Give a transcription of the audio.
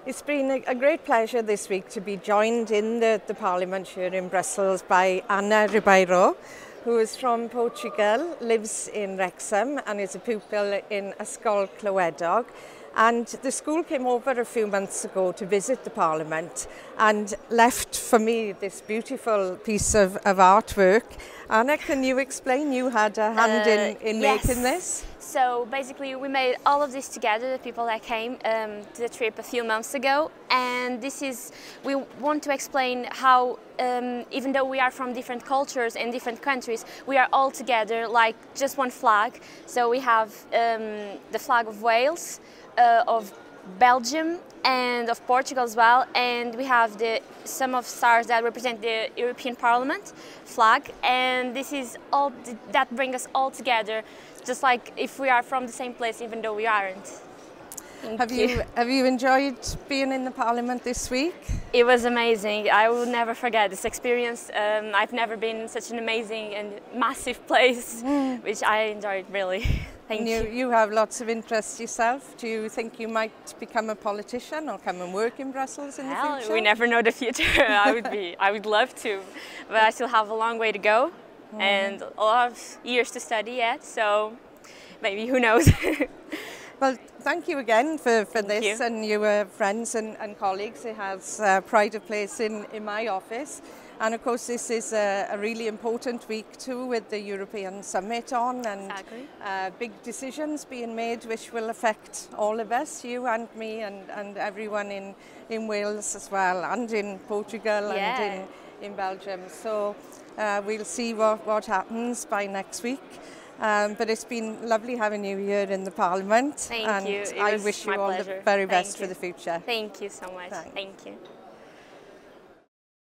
It's been a great pleasure this week to be joined in the Parliament here in Brussels by Anna Ribeiro, who is from Portugal, lives in Wrecsam and is a pupil in Ysgol Clywedog. And the school came over a few months ago to visit the Parliament and left for me this beautiful piece of artwork. Anna, can you explain? You had a hand in yes. making this? So basically we made all of this together, the people that came to the trip a few months ago, and we want to explain how even though we are from different cultures and different countries, we are all together like just one flag. So we have the flag of Wales, of Belgium and of Portugal as well, and we have some of stars that represent the European Parliament flag, and this is all that brings us all together, just like if we are from the same place even though we aren't. Have you enjoyed being in the Parliament this week? It was amazing. I will never forget this experience. I've never been in such an amazing and massive place, which I enjoyed really. Thank you. You have lots of interests yourself. Do you think you might become a politician or come and work in Brussels in the future? We never know the future. I would love to, but I still have a long way to go and a lot of years to study yet. So maybe, who knows? Well, thank you again for this, and your friends and colleagues. It has pride of place in my office. And of course this is a really important week too, with the European Summit on, and big decisions being made which will affect all of us, you and me and everyone in Wales as well, and in Portugal and in Belgium. So we'll see what happens by next week. But it's been lovely having you here in the Parliament. Thank you. I wish you all the very best for the future. Thank you so much. Thank you.